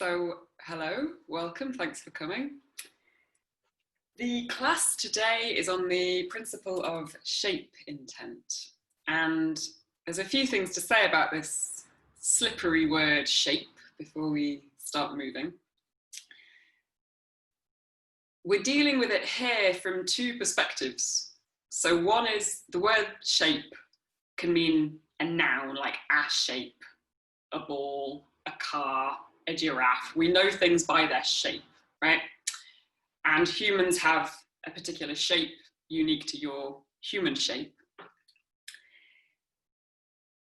So, hello, welcome, thanks for coming. The class today is on the principle of shape intent. And there's a few things to say about this slippery word shape before we start moving. We're dealing with it here from two perspectives. So one is the word shape can mean a noun like a shape, a ball, a car, a giraffe. We know things by their shape, right? And humans have a particular shape unique to your human shape.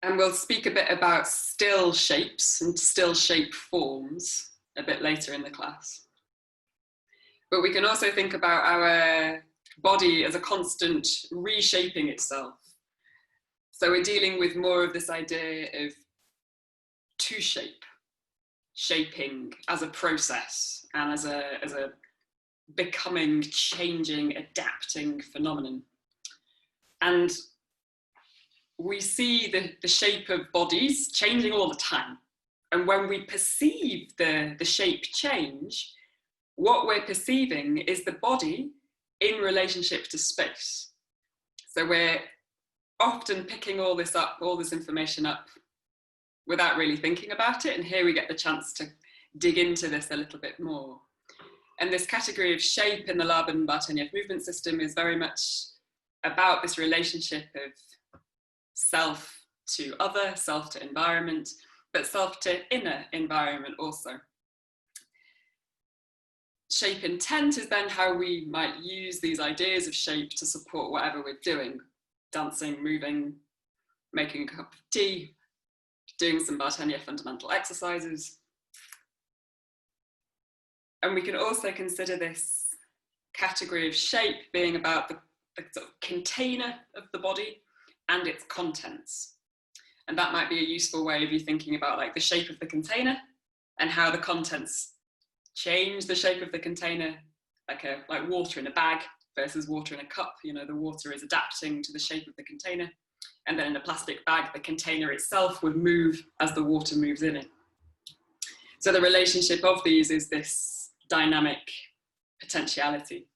And we'll speak a bit about still shapes and still shape forms a bit later in the class. But we can also think about our body as a constant reshaping itself. So we're dealing with more of this idea of to shape, shaping as a process and as a becoming, changing, adapting phenomenon. And we see the shape of bodies changing all the time. And when we perceive the shape change, what we're perceiving is the body in relationship to space. So we're often picking all this up, all this information up without really thinking about it. And here we get the chance to dig into this a little bit more. And this category of shape in the Laban Bartenieff Movement System is very much about this relationship of self to other, self to environment, but self to inner environment also. Shape intent is then how we might use these ideas of shape to support whatever we're doing. Dancing, moving, making a cup of tea, doing some Bartenieff fundamental exercises. And we can also consider this category of shape being about the sort of container of the body and its contents. And that might be a useful way of you thinking about like the shape of the container and how the contents change the shape of the container, like water in a bag versus water in a cup. You know, the water is adapting to the shape of the container. And then in a plastic bag, the container itself would move as the water moves in it. So the relationship of these is this dynamic potentiality.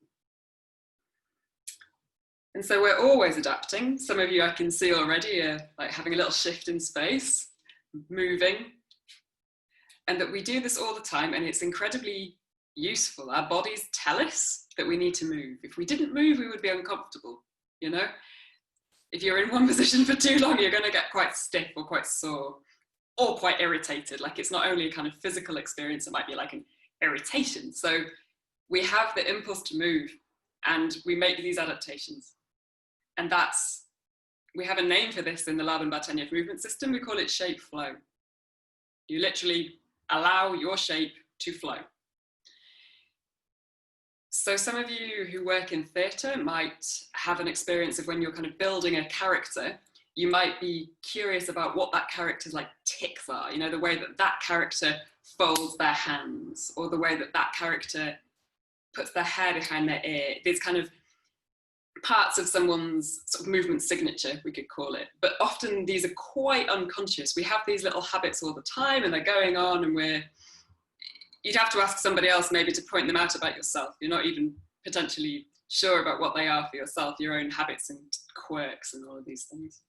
And so we're always adapting. Some of you I can see already are like having a little shift in space, moving. And that we do this all the time, and it's incredibly useful. Our bodies tell us that we need to move. If we didn't move, we would be uncomfortable, you know? If you're in one position for too long, you're going to get quite stiff or quite sore or quite irritated. Like it's not only a kind of physical experience, it might be like an irritation. So we have the impulse to move and we make these adaptations. And we have a name for this in the Laban Bartenieff Movement System. We call it shape flow. You literally allow your shape to flow. So some of you who work in theatre might have an experience of when you're kind of building a character, you might be curious about what that character's like tics are, you know, the way that that character folds their hands or the way that that character puts their hair behind their ear. These kind of parts of someone's sort of movement signature, we could call it. But often these are quite unconscious. We have these little habits all the time and they're going on and you'd have to ask somebody else maybe to point them out about yourself. You're not even potentially sure about what they are for yourself, your own habits and quirks and all of these things.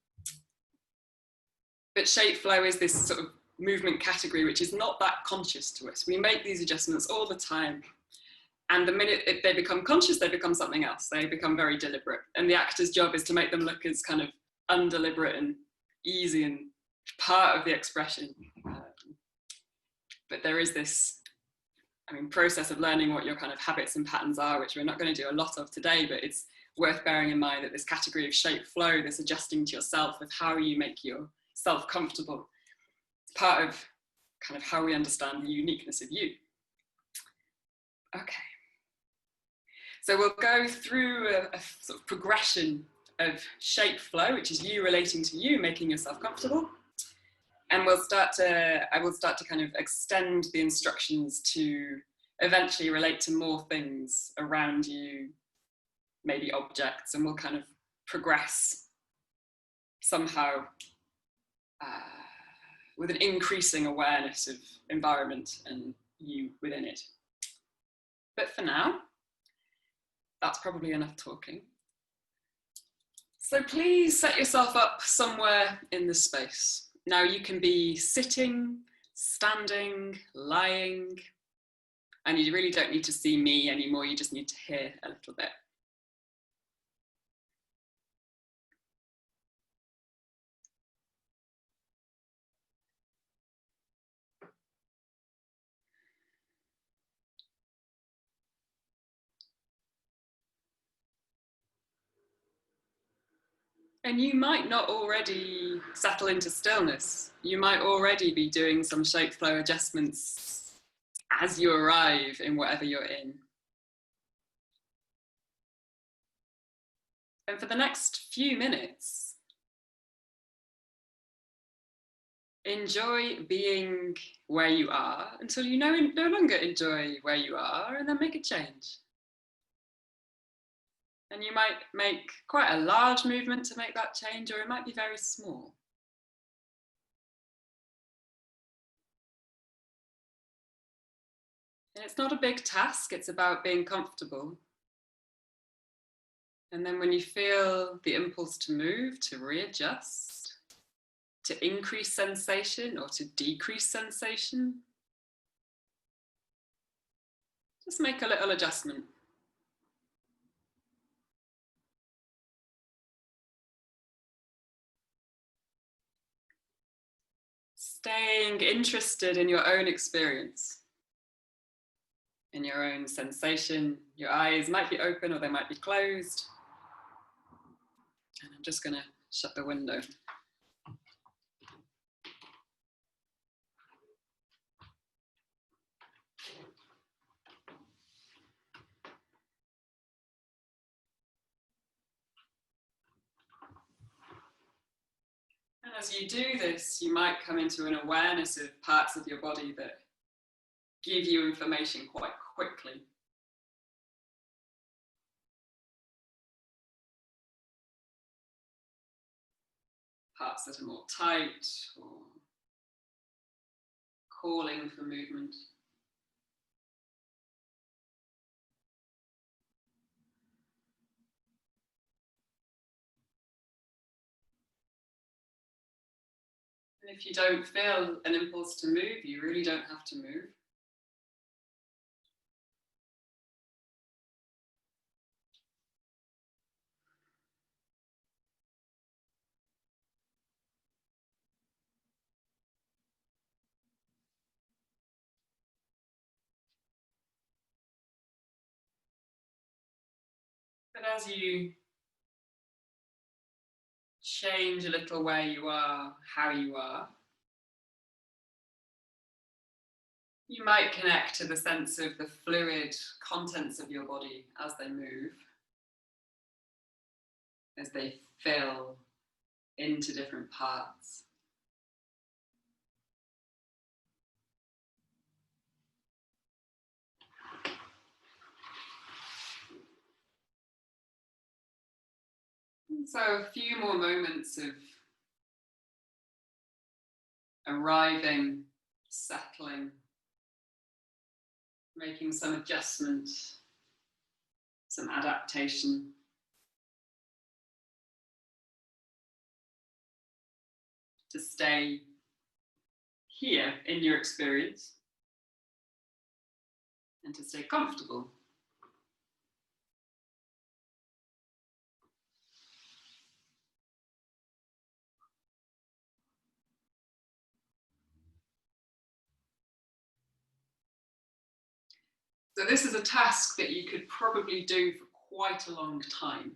But shape flow is this sort of movement category which is not that conscious to us. We make these adjustments all the time. And the minute they become conscious, they become something else. They become very deliberate. And the actor's job is to make them look as kind of undeliberate and easy and part of the expression. But there is this, process of learning what your kind of habits and patterns are, which we're not going to do a lot of today, but it's worth bearing in mind that this category of shape flow, this adjusting to yourself of how you make yourself comfortable, it's part of kind of how we understand the uniqueness of you. Okay. So we'll go through a sort of progression of shape flow, which is you relating to you, making yourself comfortable. And I will start to kind of extend the instructions to eventually relate to more things around you, maybe objects, and we'll kind of progress somehow with an increasing awareness of environment and you within it. But for now, that's probably enough talking. So please set yourself up somewhere in the space. Now you can be sitting, standing, lying, and you really don't need to see me anymore, you just need to hear a little bit. And you might not already settle into stillness. You might already be doing some shape flow adjustments as you arrive in whatever you're in. And for the next few minutes, enjoy being where you are until you no longer enjoy where you are, and then make a change. And you might make quite a large movement to make that change, or it might be very small. And it's not a big task, it's about being comfortable. And then when you feel the impulse to move, to readjust, to increase sensation or to decrease sensation, just make a little adjustment. Staying interested in your own experience, in your own sensation. Your eyes might be open or they might be closed. And I'm just going to shut the window. And as you do this, you might come into an awareness of parts of your body that give you information quite quickly. Parts that are more tight or calling for movement. And if you don't feel an impulse to move, you really don't have to move. But as you change a little where you are, how you are, you might connect to the sense of the fluid contents of your body as they move, as they fill into different parts. So a few more moments of arriving, settling, making some adjustment, some adaptation. To stay here in your experience and to stay comfortable. So this is a task that you could probably do for quite a long time,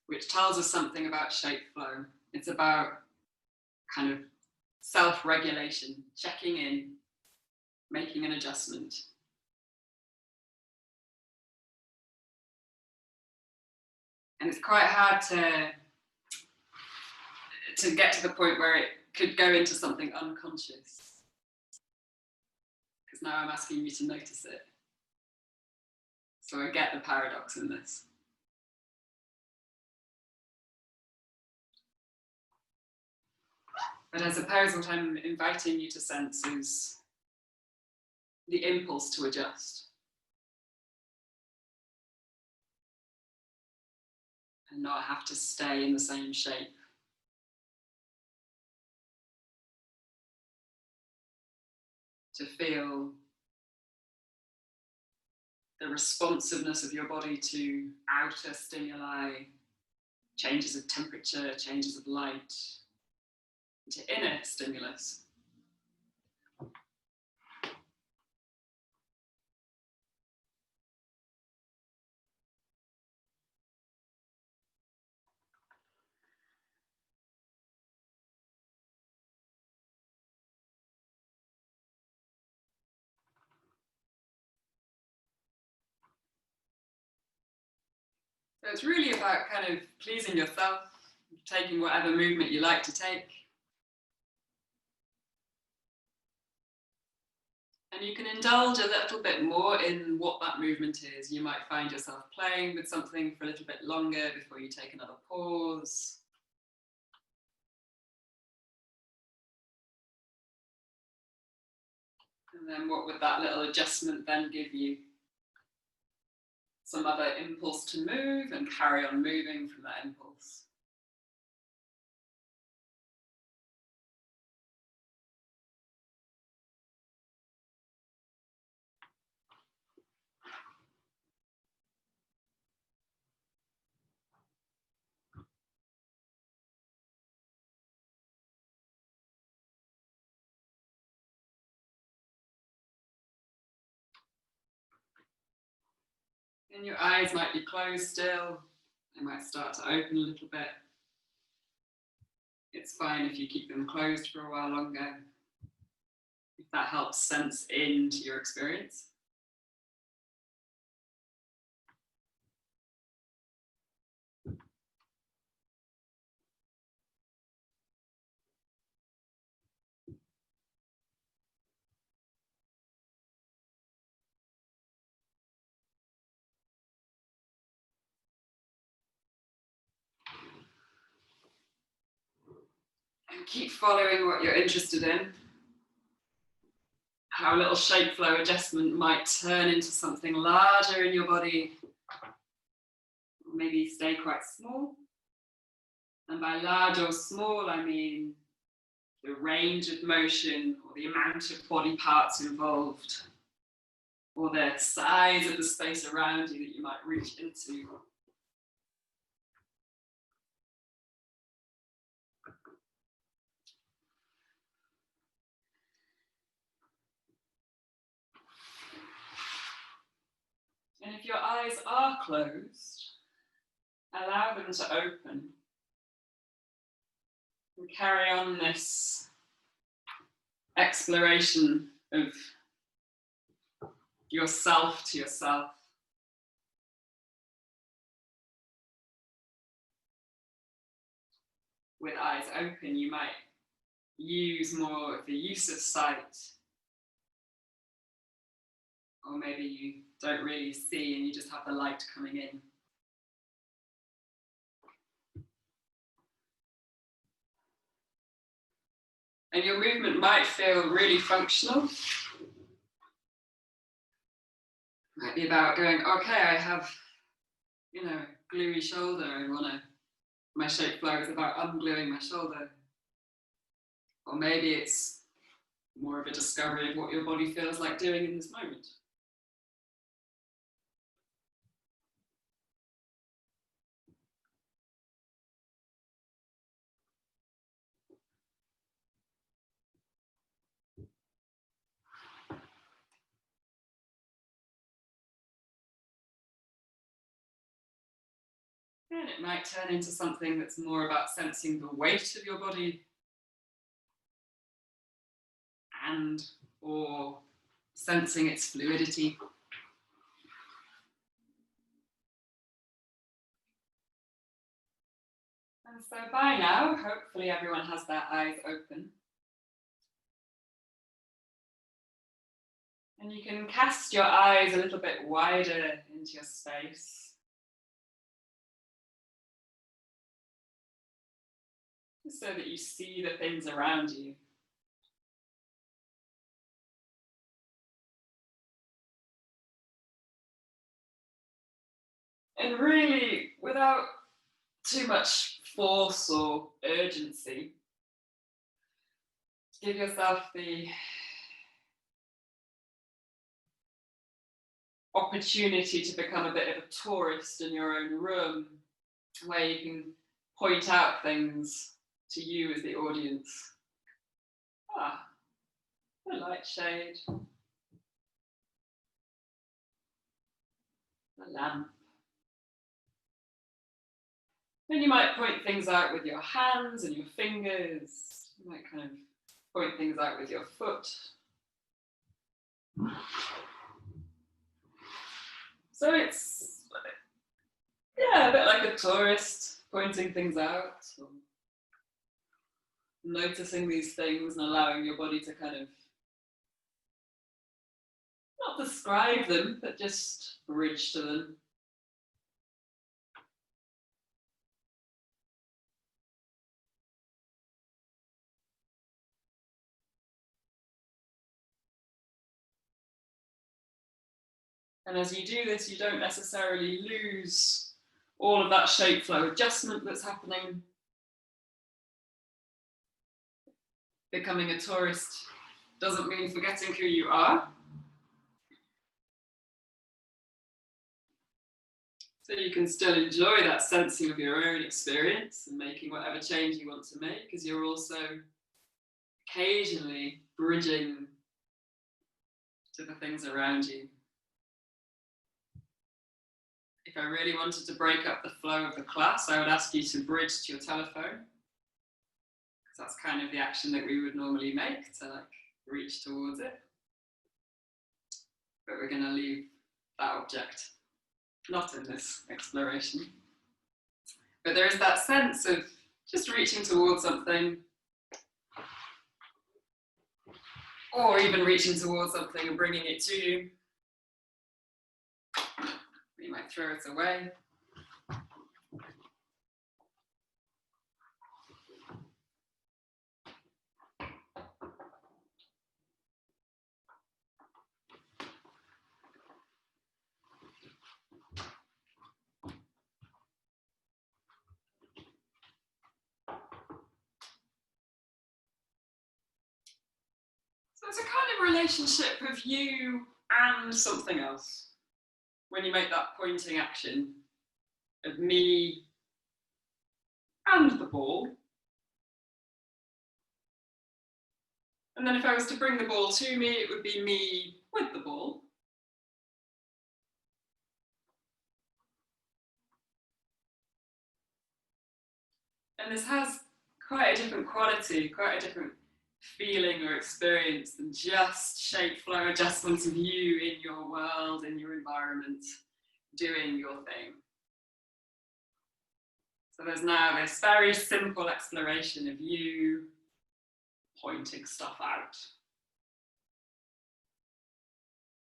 which tells us something about shape flow. It's about kind of self-regulation, checking in, making an adjustment. And it's quite hard to get to the point where it could go into something unconscious. Because now I'm asking you to notice it. So I get the paradox in this. But I suppose what I'm inviting you to sense is the impulse to adjust. And not have to stay in the same shape. To feel the responsiveness of your body to outer stimuli, changes of temperature, changes of light, to inner stimulus. So it's really about kind of pleasing yourself, taking whatever movement you like to take. And you can indulge a little bit more in what that movement is. You might find yourself playing with something for a little bit longer before you take another pause. And then what would that little adjustment then give you? Some other impulse to move and carry on moving from that impulse. And your eyes might be closed still. They might start to open a little bit. It's fine if you keep them closed for a while longer, if that helps sense into your experience. And keep following what you're interested in. How a little shape flow adjustment might turn into something larger in your body, or maybe stay quite small. And by large or small, I mean the range of motion or the amount of body parts involved, or the size of the space around you that you might reach into. And if your eyes are closed, allow them to open and carry on this exploration of yourself to yourself. With eyes open, you might use more of the use of sight. Or maybe you don't really see and you just have the light coming in. And your movement might feel really functional. Might be about going, okay, I have, gluey shoulder. My shape flow is about ungluing my shoulder. Or maybe it's more of a discovery of what your body feels like doing in this moment. And it might turn into something that's more about sensing the weight of your body and or sensing its fluidity. And so by now, hopefully everyone has their eyes open. And you can cast your eyes a little bit wider into your space. So that you see the things around you. And really, without too much force or urgency, give yourself the opportunity to become a bit of a tourist in your own room, where you can point out things to you as the audience. Ah, the light shade, the lamp. Then you might point things out with your hands and your fingers. You might kind of point things out with your foot. So it's, yeah, a bit like a tourist, pointing things out, or noticing these things and allowing your body to kind of not describe them, but just bridge to them. And as you do this, you don't necessarily lose all of that shape flow adjustment that's happening. Becoming a tourist doesn't mean forgetting who you are. So you can still enjoy that sensing of your own experience and making whatever change you want to make, because you're also occasionally bridging to the things around you. If I really wanted to break up the flow of the class, I would ask you to bridge to your telephone, because that's kind of the action that we would normally make, to like reach towards it. But we're going to leave that object not in this exploration. But there is that sense of just reaching towards something, or even reaching towards something and bringing it to you. You might throw it away. So it's a kind of relationship of you and something else. When you make that pointing action of me and the ball. And then if I was to bring the ball to me, it would be me with the ball. And this has quite a different quality, quite a different feeling or experience than just shape flow adjustments of you in your world, in your environment, doing your thing. So there's now this very simple exploration of you pointing stuff out.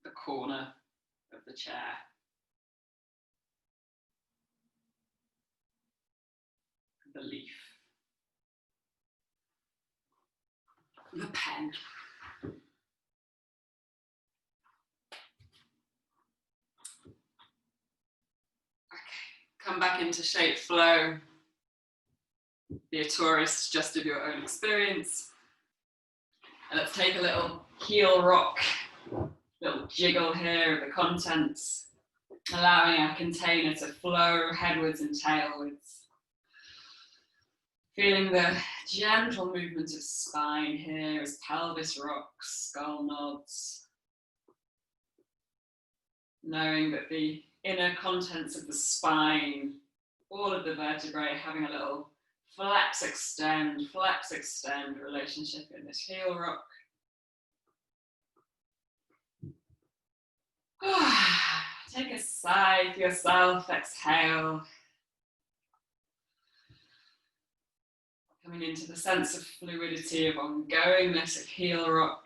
The corner of the chair. The leaf. The pen. Okay, come back into shape flow. Be a tourist just of your own experience. And let's take a little heel rock, little jiggle here of the contents, allowing our container to flow headwards and tailwards. Feeling the gentle movement of spine here as pelvis rocks, skull nods. Knowing that the inner contents of the spine, all of the vertebrae having a little flex, extend relationship in this heel rock. Take a sigh for yourself, exhale. Coming into the sense of fluidity, of ongoingness of heel rock.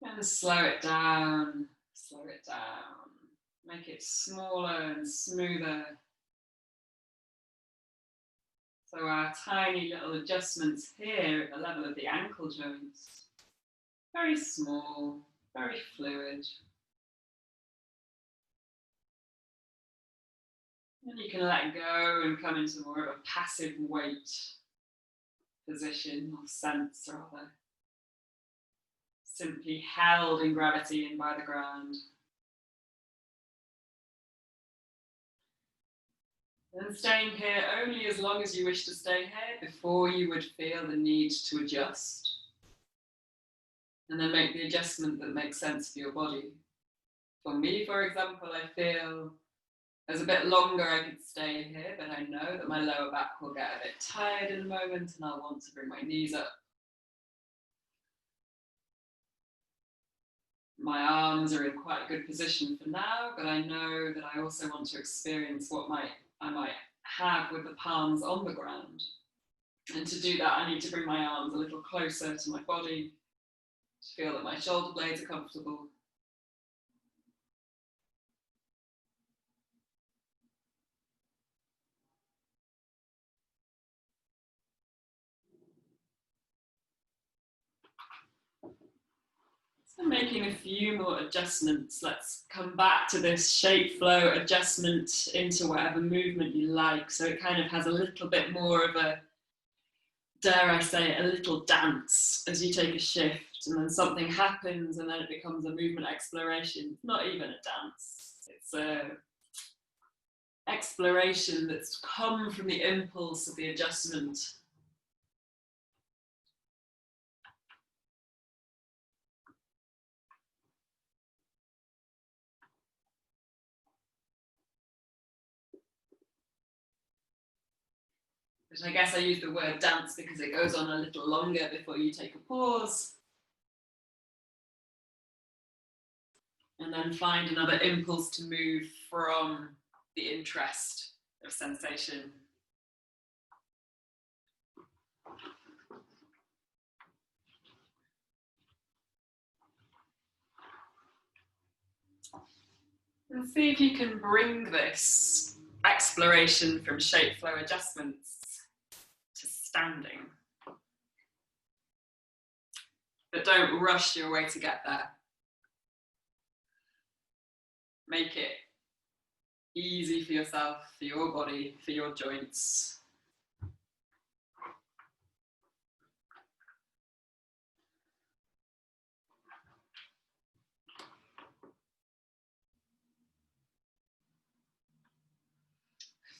And slow it down, Make it smaller and smoother. So our tiny little adjustments here at the level of the ankle joints. Very small, very fluid. And you can let go and come into more of a passive weight position or sense rather. Simply held in gravity and by the ground. And staying here only as long as you wish to stay here before you would feel the need to adjust. And then make the adjustment that makes sense for your body. For me, for example, I feel as a bit longer I could stay here, but I know that my lower back will get a bit tired in a moment and I'll want to bring my knees up. My arms are in quite a good position for now, but I know that I also want to experience what I might have with the palms on the ground. And to do that, I need to bring my arms a little closer to my body, to feel that my shoulder blades are comfortable. So making a few more adjustments. Let's come back to this shape flow adjustment into whatever movement you like. So it kind of has a little bit more of a, dare I say, a little dance as you take a shift and then something happens and then it becomes a movement exploration. Not even a dance. It's a exploration that's come from the impulse of the adjustment. But I guess I use the word dance because it goes on a little longer before you take a pause. And then find another impulse to move from the interest of sensation. And see if you can bring this exploration from shape flow adjustments to standing. But don't rush your way to get there. Make it easy for yourself, for your body, for your joints.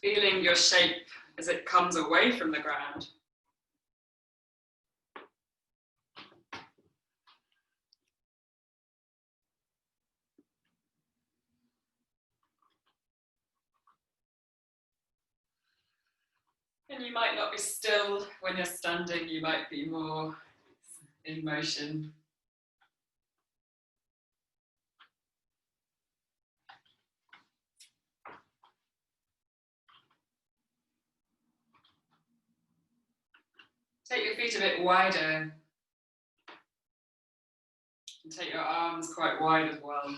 Feeling your shape as it comes away from the ground. And you might not be still when you're standing, you might be more in motion. Take your feet a bit wider. And take your arms quite wide as well,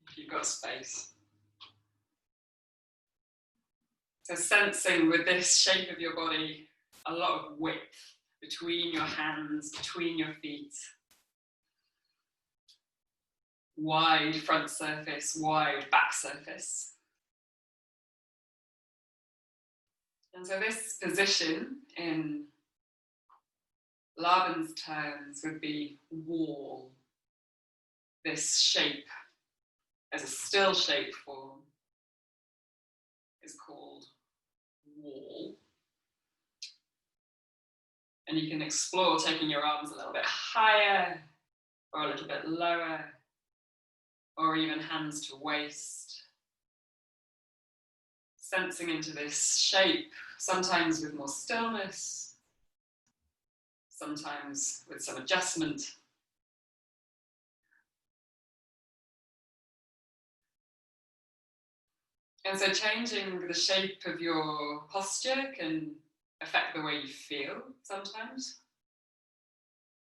if you've got space. So sensing with this shape of your body, a lot of width between your hands, between your feet. Wide front surface, wide back surface. And so this position in Laban's terms would be wall. This shape as a still shape form is called wall. And you can explore taking your arms a little bit higher or a little bit lower, or even hands to waist. Sensing into this shape, sometimes with more stillness, sometimes with some adjustment. And so changing the shape of your posture can affect the way you feel sometimes.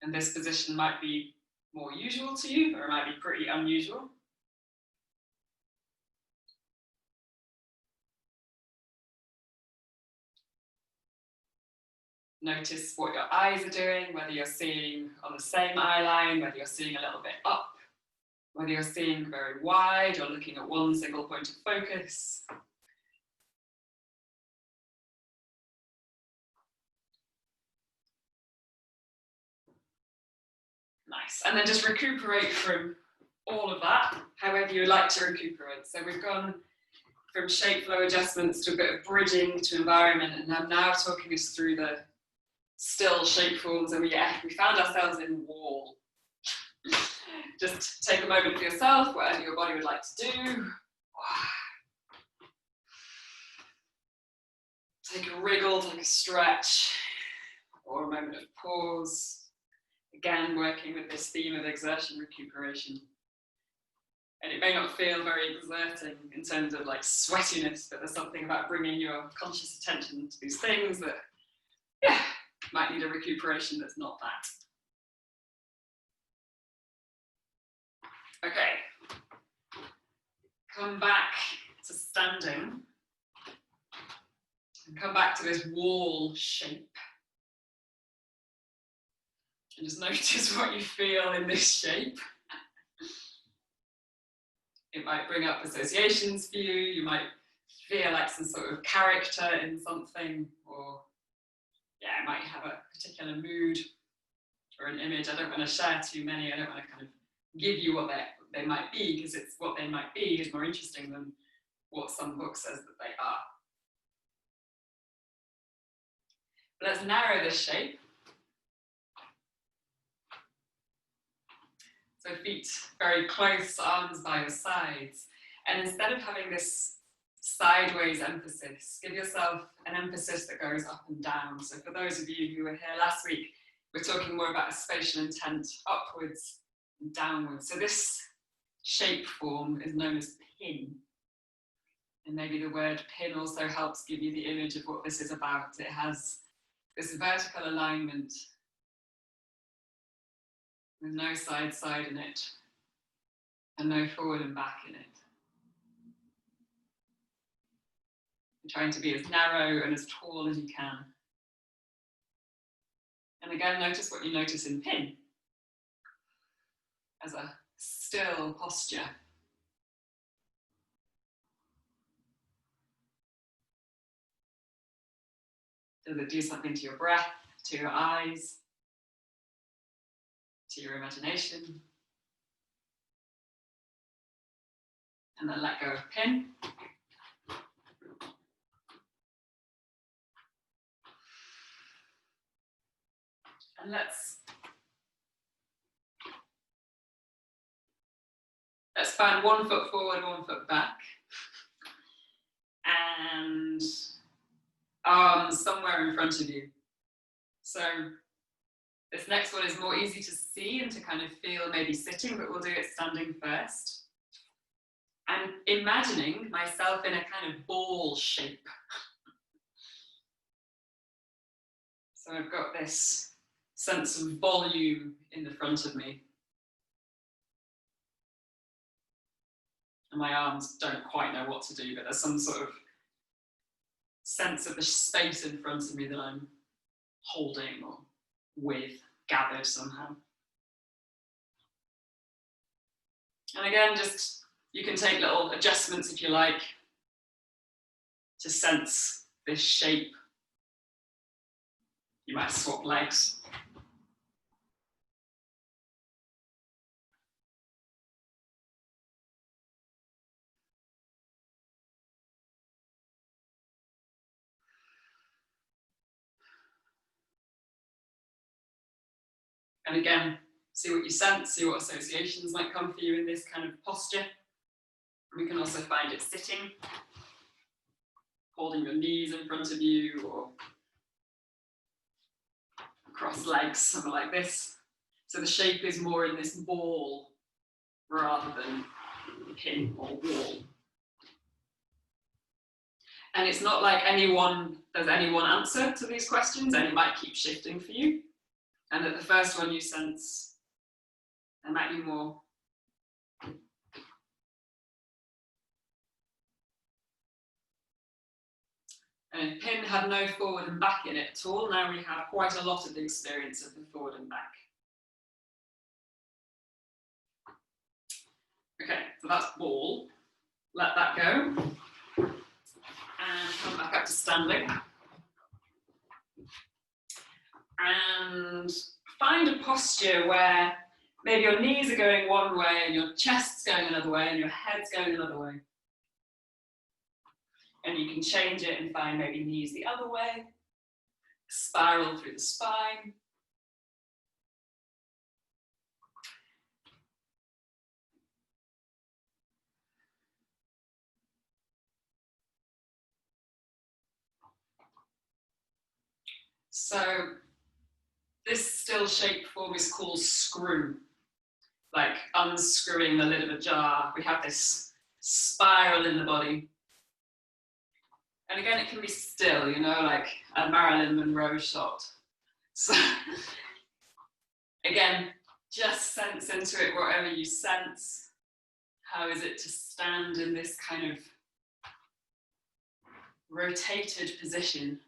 And this position might be more usual to you, or it might be pretty unusual. Notice what your eyes are doing, whether you're seeing on the same eye line, whether you're seeing a little bit up, whether you're seeing very wide or looking at one single point of focus. Nice. And then just recuperate from all of that, however you like to recuperate. So we've gone from shape flow adjustments to a bit of bridging to environment, and I'm now talking us through the still shape forms, and we found ourselves in wall. Just take a moment for yourself, whatever your body would like to do. Take a wriggle, take a stretch, or a moment of pause. Again, working with this theme of exertion recuperation. And it may not feel very exerting in terms of like sweatiness, but there's something about bringing your conscious attention to these things that, yeah, might need a recuperation that's not that. Okay. Come back to standing. And come back to this wall shape. And just notice what you feel in this shape. It might bring up associations for you. You might feel like some sort of character in something, or yeah, it might have a particular mood or an image. I don't want to share too many. I don't want to kind of give you what they might be, because it's what they might be is more interesting than what some book says that they are. But let's narrow this shape. So feet very close, arms by your sides. And instead of having this sideways emphasis, give yourself an emphasis that goes up and down. So for those of you who were here last week, we're talking more about a spatial intent upwards and downwards. So this shape form is known as pin. And maybe the word pin also helps give you the image of what this is about. It has this vertical alignment with no side in it, and no forward and back in it. You're trying to be as narrow and as tall as you can. And again, notice what you notice in pin as a still posture. Does it do something to your breath, to your eyes, to your imagination? And then let go of pin. And let's find 1 foot forward, 1 foot back. And arms somewhere in front of you. So this next one is more easy to see and to kind of feel maybe sitting, but we'll do it standing first. And imagining myself in a kind of ball shape. So I've got this sense of volume in the front of me. And my arms don't quite know what to do, but there's some sort of sense of the space in front of me that I'm holding or with, gathered somehow. And again, just you can take little adjustments if you like to sense this shape. You might swap legs. And again, see what you sense, see what associations might come for you in this kind of posture. We can also find it sitting, holding your knees in front of you, or cross legs, something like this. So the shape is more in this ball rather than pin or wall. And it's not like there's any one answer to these questions, and it might keep shifting for you. And at the first one you sense there might be more. And Pin had no forward and back in it at all. Now we have quite a lot of the experience of the forward and back. Okay, so that's ball. Let that go. And come back up to standing. And find a posture where maybe your knees are going one way and your chest's going another way and your head's going another way. And you can change it and find maybe knees the other way, spiral through the spine. So this still shape form is called screw, like unscrewing the lid of a jar. We have this spiral in the body. And again, it can be still, you know, like a Marilyn Monroe shot. So again, just sense into it whatever you sense. How is it to stand in this kind of rotated position?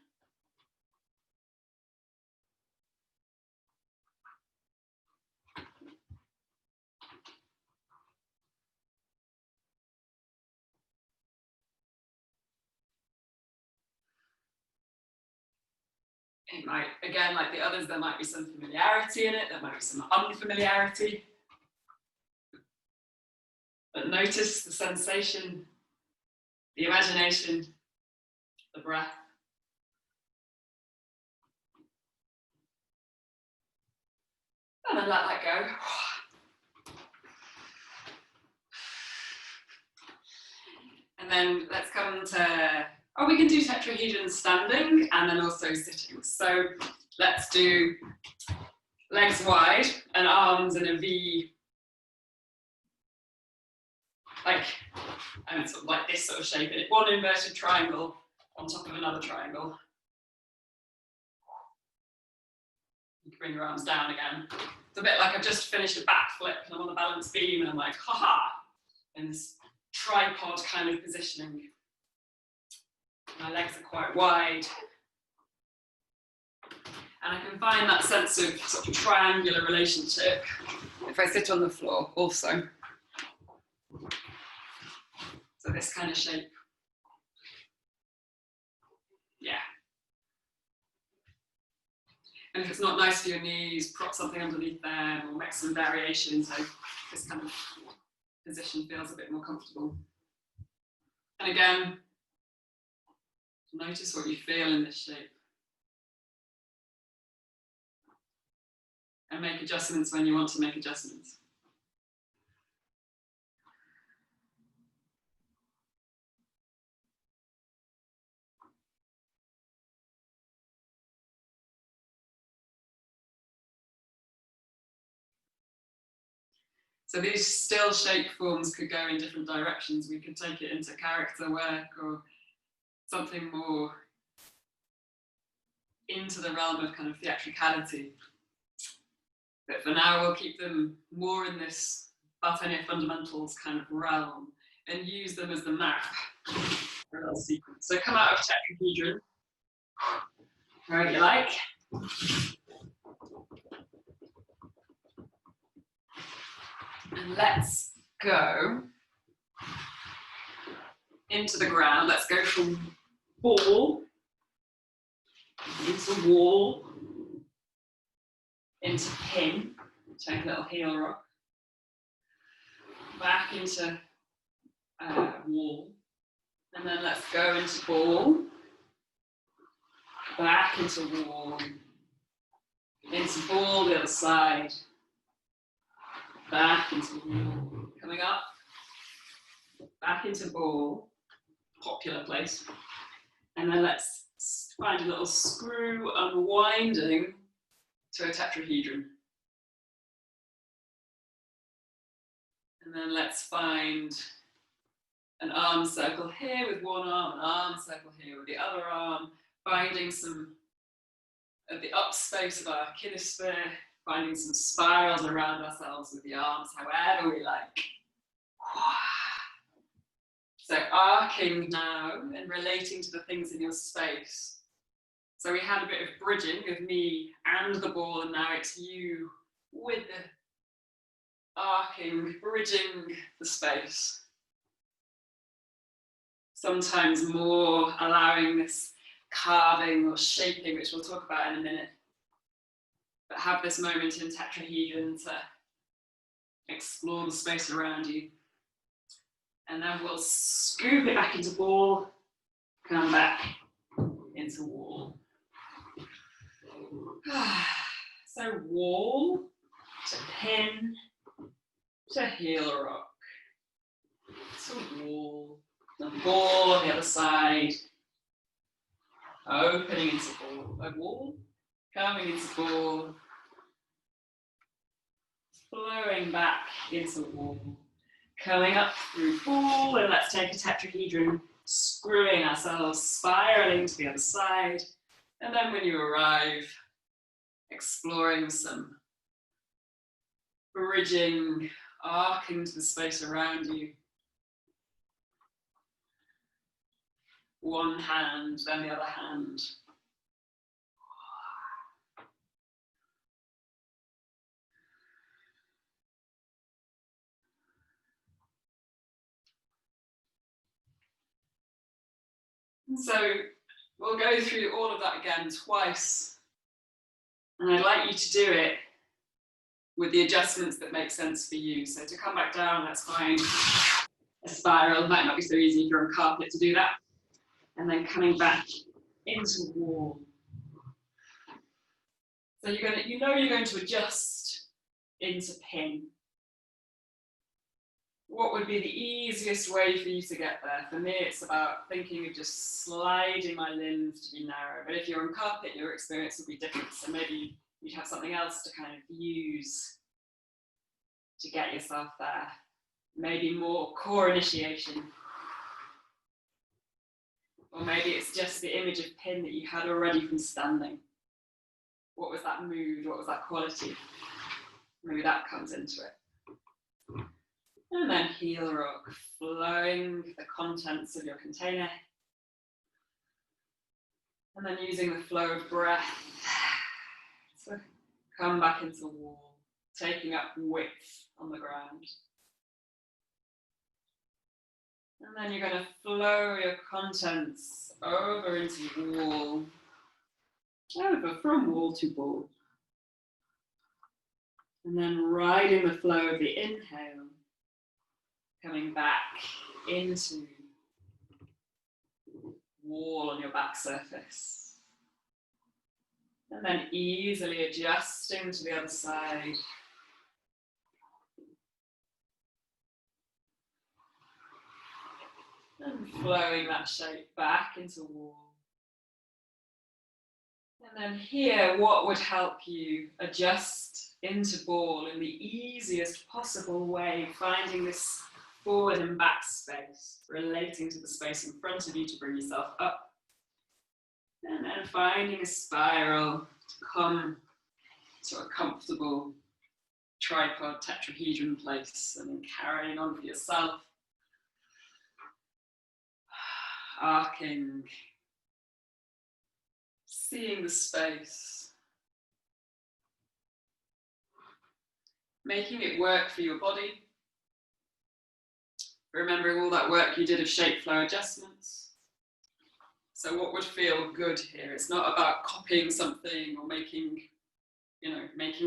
It might, again, like the others, there might be some familiarity in it, there might be some unfamiliarity. But notice the sensation, the imagination, the breath. And then let that go. And then let's come to, oh, we can do tetrahedron standing and then also sitting. So let's do legs wide and arms in a V, like, and sort of like this sort of shape. And one inverted triangle on top of another triangle. You can bring your arms down again. It's a bit like I've just finished a backflip and I'm on the balance beam and I'm like, haha, in this tripod kind of positioning. My legs are quite wide. And I can find that sense of sort of triangular relationship if I sit on the floor also. So this kind of shape. Yeah. And if it's not nice for your knees, prop something underneath them or make some variations so this kind of position feels a bit more comfortable. And again, notice what you feel in this shape. And make adjustments when you want to make adjustments. So these still shape forms could go in different directions. We could take it into character work or something more into the realm of kind of theatricality. But for now, we'll keep them more in this Bartenieff Fundamentals kind of realm and use them as the map for a little sequence. So come out of tetrahedron, wherever you like. And let's go into the ground. Let's go from ball into wall, into pin, take a little heel rock, back into wall, and then let's go into ball, back into wall, into ball the other side, back into wall, coming up, back into ball, popular place, and then let's find a little screw unwinding to a tetrahedron. And then let's find an arm circle here with one arm, an arm circle here with the other arm, finding some of the up space of our kinesphere, finding some spirals around ourselves with the arms, however we like. So arcing now and relating to the things in your space. So we had a bit of bridging of me and the ball, and now it's you with the arcing, bridging the space. Sometimes more allowing this carving or shaping, which we'll talk about in a minute. But have this moment in tetrahedron to explore the space around you. And then we'll scoop it back into ball, come back into wall. So wall to pin to heel rock to wall, the ball on the other side, opening into ball, a wall, coming into ball, flowing back into wall, coming up through ball, and let's take a tetrahedron, screwing ourselves, spiraling to the other side, and then when you arrive, exploring some bridging, arcing to the space around you. One hand, then the other hand. And so we'll go through all of that again twice. And I'd like you to do it with the adjustments that make sense for you. So to come back down, let's find a spiral. It might not be so easy if you're on carpet to do that. And then coming back into wall. So you're going to adjust into pin. What would be the easiest way for you to get there? For me, it's about thinking of just sliding my limbs to be narrow. But if you're on carpet, your experience will be different. So maybe you'd have something else to kind of use to get yourself there. Maybe more core initiation. Or maybe it's just the image of pin that you had already from standing. What was that mood? What was that quality? Maybe that comes into it. And then heel rock, flowing the contents of your container. And then using the flow of breath to come back into wall, taking up width on the ground. And then you're going to flow your contents over into wall, over from wall to ball. And then riding the flow of the inhale, coming back into wall on your back surface. And then easily adjusting to the other side. And flowing that shape back into wall. And then here, what would help you adjust into ball in the easiest possible way, finding this forward and back space, relating to the space in front of you to bring yourself up. And then finding a spiral to come to a comfortable tripod tetrahedron place, and then carrying on for yourself. Arcing, seeing the space, making it work for your body, remembering all that work you did of shape flow adjustments. So what would feel good here? It's not about copying something or making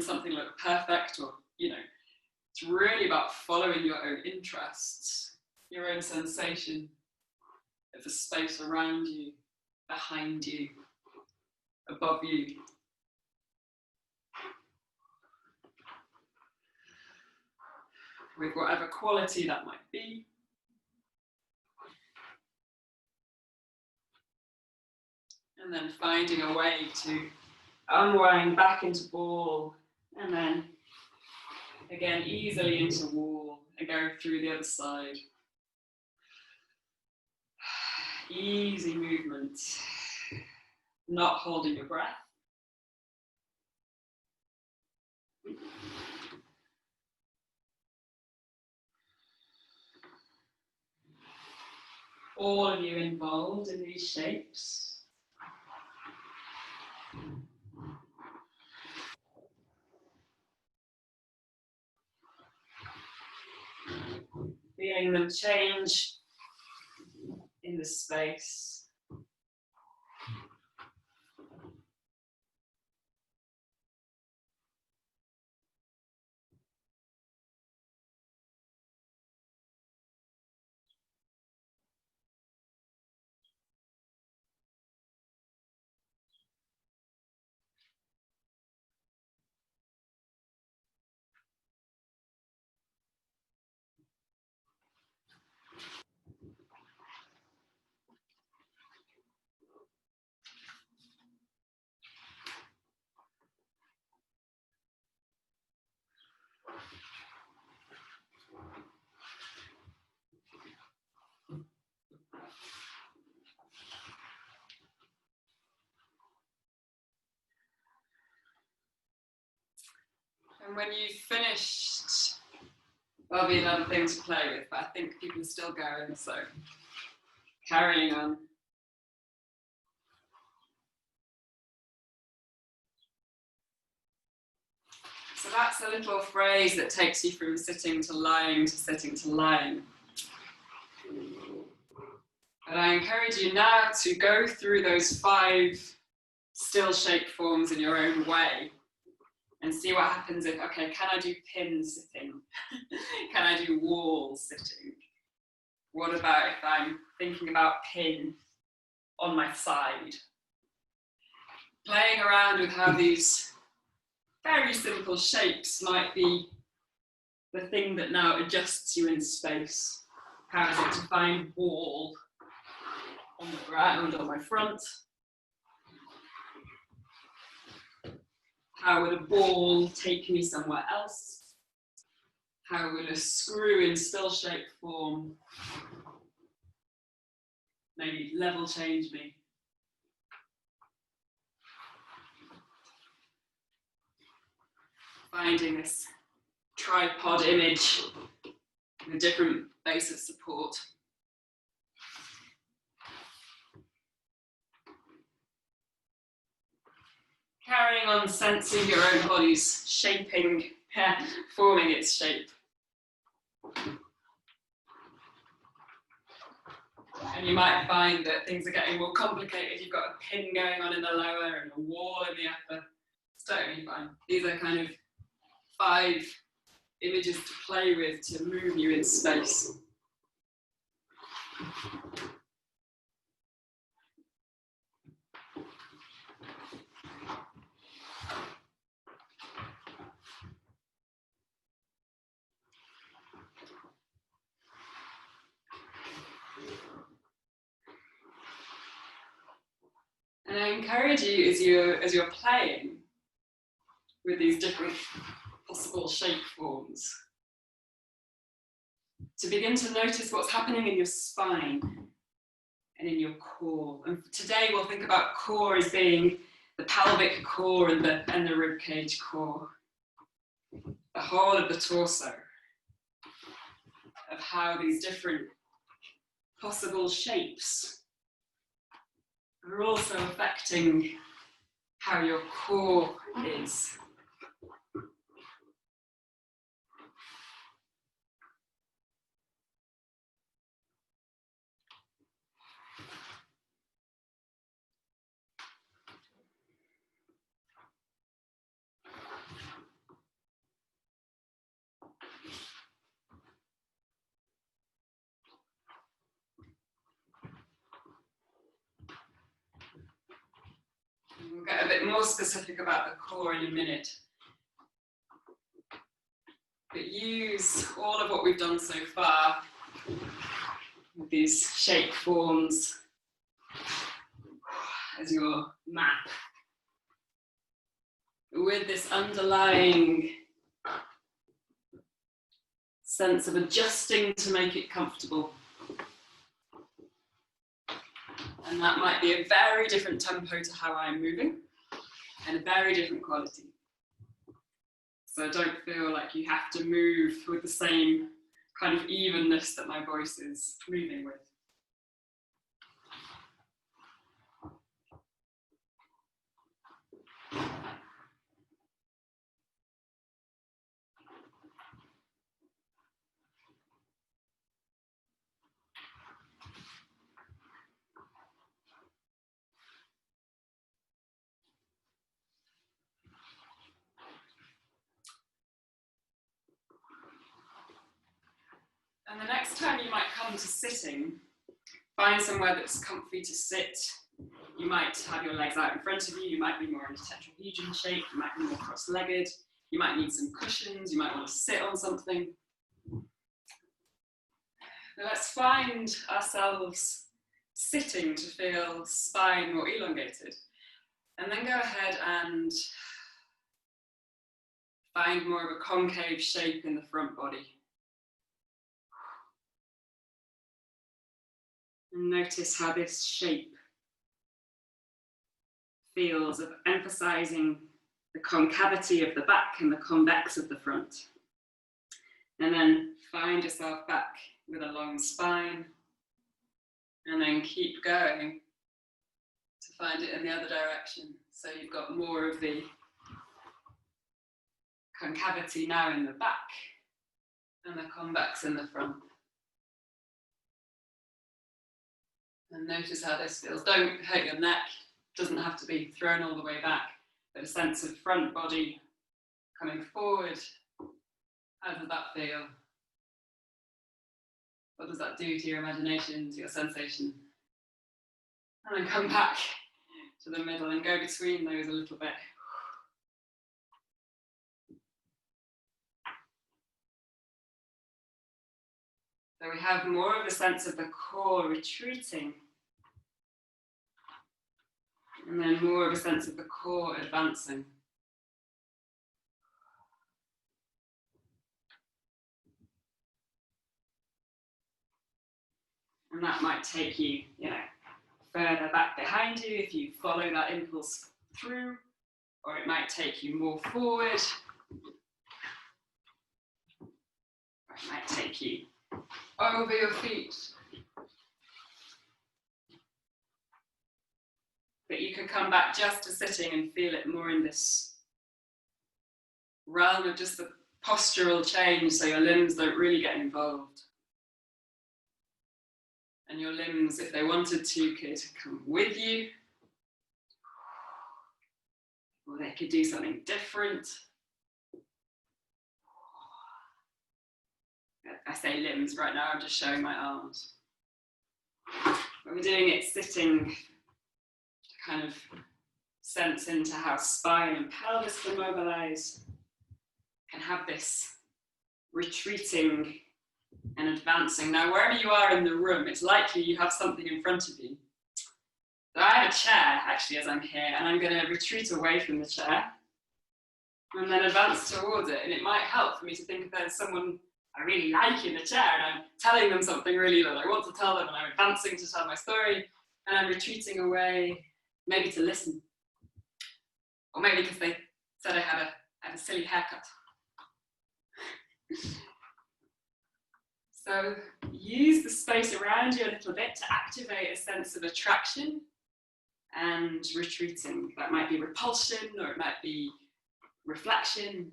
something look perfect, or, it's really about following your own interests, your own sensation of the space around you, behind you, above you. With whatever quality that might be. And then finding a way to unwind back into ball, and then again easily into wall and go through the other side. Easy movement, not holding your breath. all of you involved in these shapes. Feeling them change in the space. And when you've finished, there'll be another thing to play with, but I think people are still going, so carrying on. So that's a little phrase that takes you from sitting to lying to sitting to lying. And I encourage you now to go through those 5 still shape forms in your own way and see what happens if, okay, can I do pin sitting? Can I do wall sitting? What about if I'm thinking about pin on my side? Playing around with how these very simple shapes might be the thing that now adjusts you in space. How is it to find wall on the ground on my front? How would a ball take me somewhere else? How would a screw in still shape form maybe level change me? Finding this tripod image with a different base of support. Carrying on sensing your own body's shaping, forming its shape. And you might find that things are getting more complicated. You've got a pin going on in the lower and a wall in the upper. It's totally fine. These are kind of 5 images to play with to move you in space. And I encourage you as you're playing with these different possible shape forms to begin to notice what's happening in your spine and in your core. And today we'll think about core as being the pelvic core and the ribcage core, the whole of the torso, of how these different possible shapes are also affecting how your core is. We'll get a bit more specific about the core in a minute. But use all of what we've done so far with these shape forms as your map, with this underlying sense of adjusting to make it comfortable. And that might be a very different tempo to how I'm moving and a very different quality. So don't feel like you have to move with the same kind of evenness that my voice is moving with. come to sitting, find somewhere that's comfy to sit. You might have your legs out in front of you, you might be more in a tetrahedron shape, you might be more cross-legged, you might need some cushions, you might want to sit on something. Now let's find ourselves sitting to feel spine more elongated. And then go ahead and find more of a concave shape in the front body. And notice how this shape feels of emphasizing the concavity of the back and the convex of the front. And then find yourself back with a long spine, and then keep going to find it in the other direction. So you've got more of the concavity now in the back and the convex in the front. And notice how this feels. Don't hurt your neck, doesn't have to be thrown all the way back, but a sense of front body coming forward. How does that feel? What does that do to your imagination, to your sensation? And then come back to the middle and go between those a little bit. So we have more of a sense of the core retreating, and then more of a sense of the core advancing. And that might take you, further back behind you if you follow that impulse through, or it might take you more forward, or it might take you over your feet. But you can come back just to sitting and feel it more in this realm of just the postural change, so your limbs don't really get involved. And your limbs, if they wanted to, could come with you, or they could do something different. I say limbs right now, I'm just showing my arms. But we're doing it sitting to kind of sense into how spine and pelvis can mobilize, can have this retreating and advancing. Now, wherever you are in the room, it's likely you have something in front of you. So I have a chair, actually, as I'm here, and I'm going to retreat away from the chair and then advance towards it. And it might help for me to think if there's someone I really like in the chair and I'm telling them something really that I want to tell them, and I'm advancing to tell my story, and I'm retreating away, maybe to listen. Or maybe because they said I had a silly haircut. So use the space around you a little bit to activate a sense of attraction and retreating. That might be repulsion, or it might be reflection.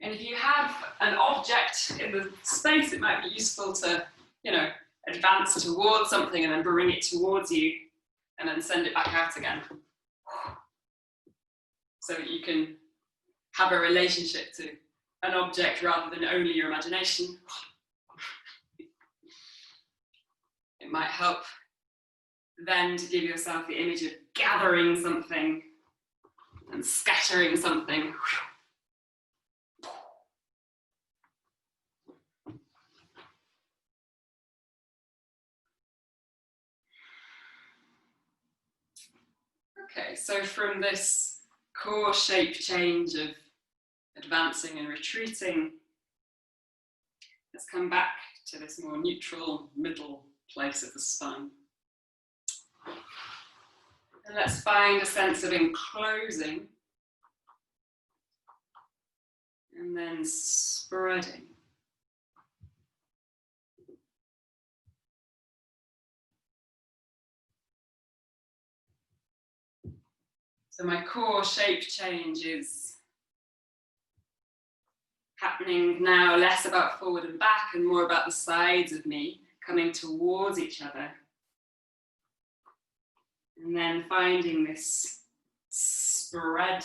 And if you have an object in the space, it might be useful to, advance towards something and then bring it towards you and then send it back out again. So that you can have a relationship to an object rather than only your imagination. It might help then to give yourself the image of gathering something and scattering something. Okay, so from this core shape change of advancing and retreating, let's come back to this more neutral middle place of the spine. And let's find a sense of enclosing and then spreading. So my core shape change is happening now less about forward and back and more about the sides of me coming towards each other. And then finding this spread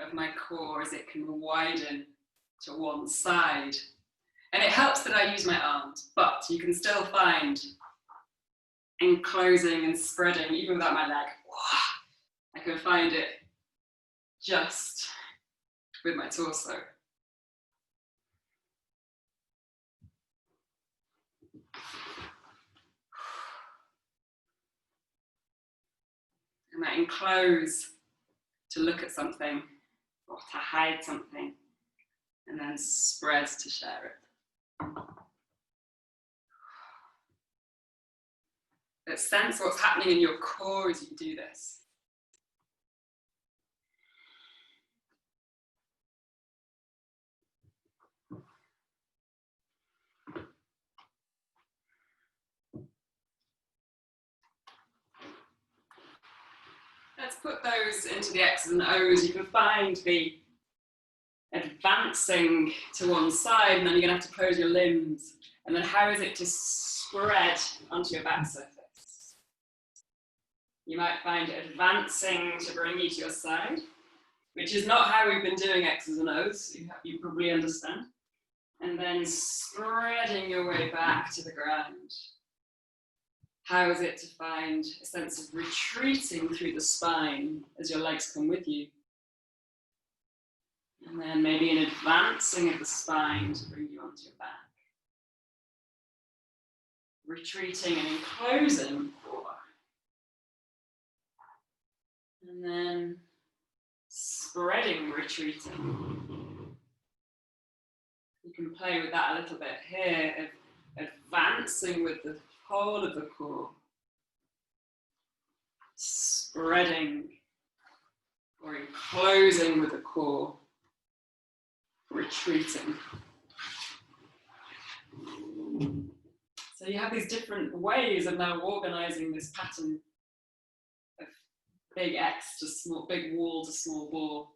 of my core as it can widen to one side. And it helps that I use my arms, but you can still find enclosing and spreading, even without my leg. I can find it just with my torso. And I enclose to look at something or to hide something, and then spread to share it. But sense what's happening in your core as you do this. Let's put those into the X's and O's. You can find the advancing to one side, and then you're going to have to close your limbs. And then how is it to spread onto your back surface? You might find advancing to bring you to your side, which is not how we've been doing X's and O's, you probably understand. And then spreading your way back to the ground. How is it to find a sense of retreating through the spine as your legs come with you? And then maybe an advancing of the spine to bring you onto your back. Retreating and enclosing. And then spreading, retreating. You can play with that a little bit here, advancing with the whole of the core, spreading or enclosing with the core, retreating. So you have these different ways of now organizing this pattern of big X to small, big wall to small ball.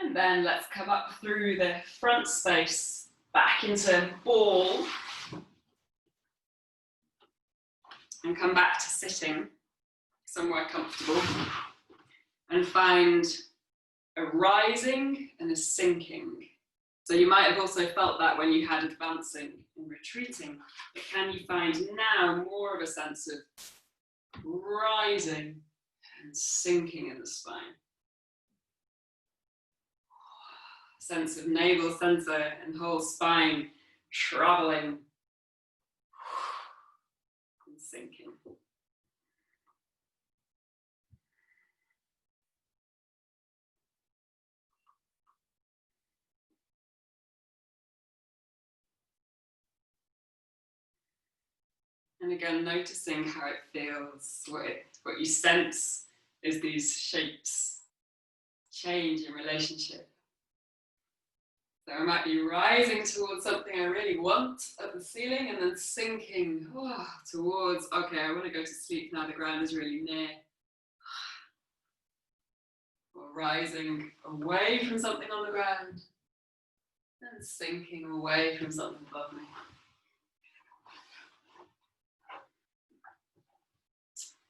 And then let's come up through the front space, back into ball, and come back to sitting somewhere comfortable, and find a rising and a sinking. So you might have also felt that when you had advancing and retreating, but can you find now more of a sense of rising and sinking in the spine? Sense of navel center and whole spine traveling and sinking. And again, noticing how it feels, what you sense is these shapes change in relationship. So I might be rising towards something I really want at the ceiling, and then sinking towards, okay, I want to go to sleep now, the ground is really near. Or rising away from something on the ground, and sinking away from something above me.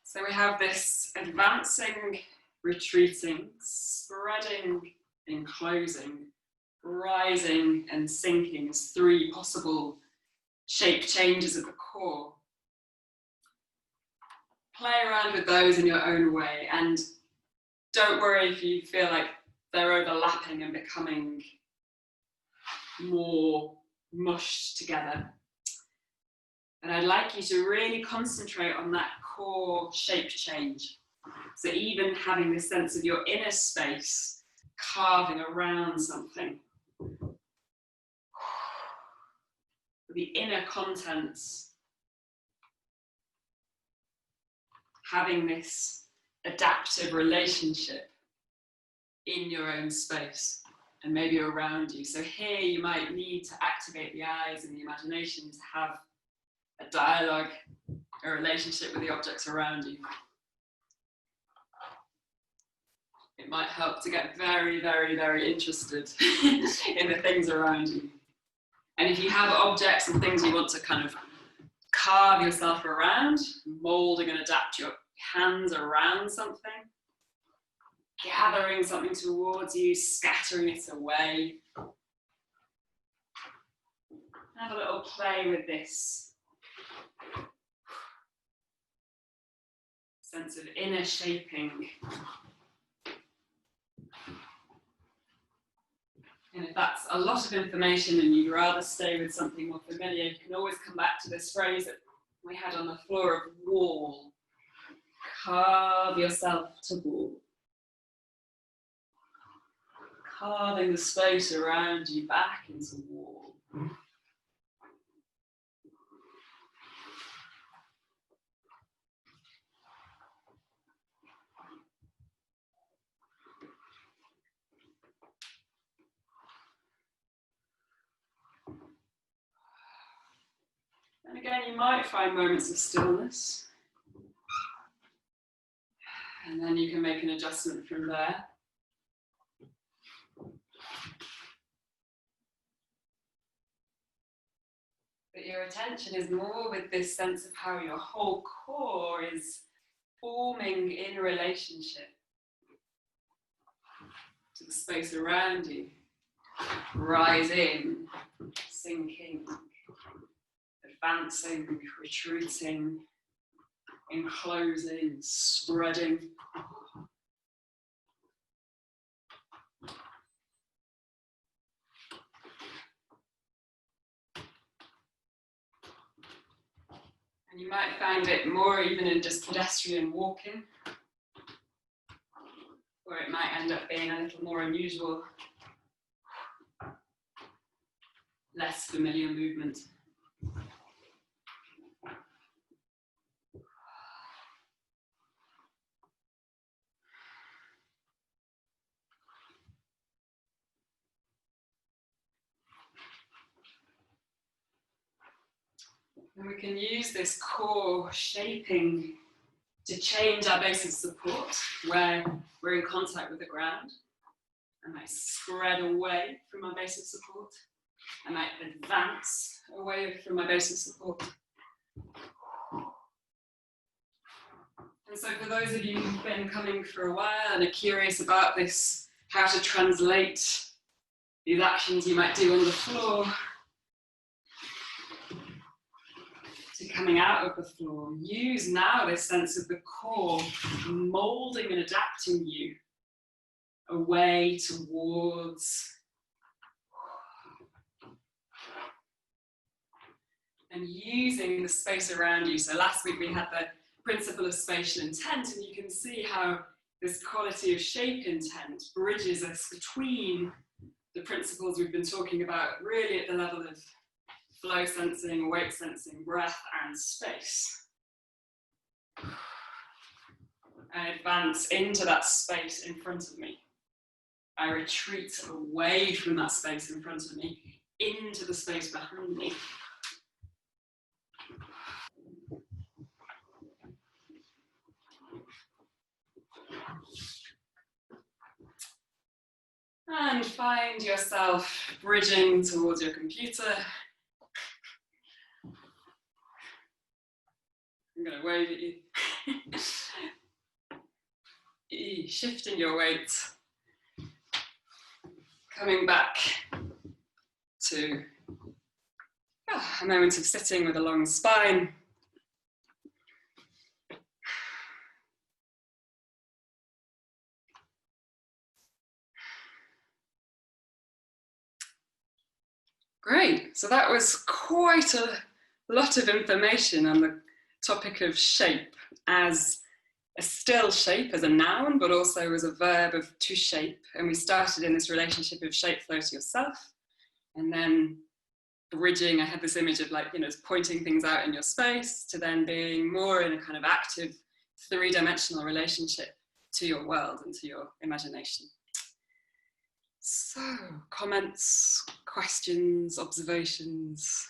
So we have this advancing, retreating, spreading, enclosing, rising and sinking as three possible shape changes of the core. Play around with those in your own way, and don't worry if you feel like they're overlapping and becoming more mushed together. And I'd like you to really concentrate on that core shape change. So even having this sense of your inner space carving around something. The inner contents. Having this adaptive relationship in your own space and maybe around you. So here you might need to activate the eyes and the imagination to have a dialogue, a relationship with the objects around you. It might help to get very, very, very interested in the things around you. And if you have objects and things you want to kind of carve yourself around, molding and adapt your hands around something, gathering something towards you, scattering it away. Have a little play with this sense of inner shaping. And if that's a lot of information and you'd rather stay with something more familiar, you can always come back to this phrase that we had on the floor of wall. Carve yourself to wall. Carving the space around you back into wall. And again, you might find moments of stillness. And then you can make an adjustment from there. But your attention is more with this sense of how your whole core is forming in relationship to the space around you. Rising, sinking, advancing, retreating, enclosing, spreading. And you might find it more even in just pedestrian walking, or it might end up being a little more unusual, less familiar movement. And we can use this core shaping to change our base of support where we're in contact with the ground. I might spread away from my base of support. I might advance away from my base of support. And so for those of you who've been coming for a while and are curious about this, how to translate these actions you might do on the floor to coming out of the floor, use now this sense of the core molding and adapting you away towards and using the space around you. So last week we had the principle of spatial intent, and you can see how this quality of shape intent bridges us between the principles we've been talking about, really at the level of flow sensing, weight sensing, breath, and space. I advance into that space in front of me. I retreat away from that space in front of me, into the space behind me. And find yourself bridging towards your computer. I'm going to wave at you. Shifting your weight. Coming back to a moment of sitting with a long spine. Great, so that was quite a lot of information on the topic of shape as a still shape, as a noun, but also as a verb of to shape. And we started in this relationship of shape flow to yourself, and then bridging, I had this image of like, pointing things out in your space to then being more in a kind of active three-dimensional relationship to your world and to your imagination. So, comments, questions, observations?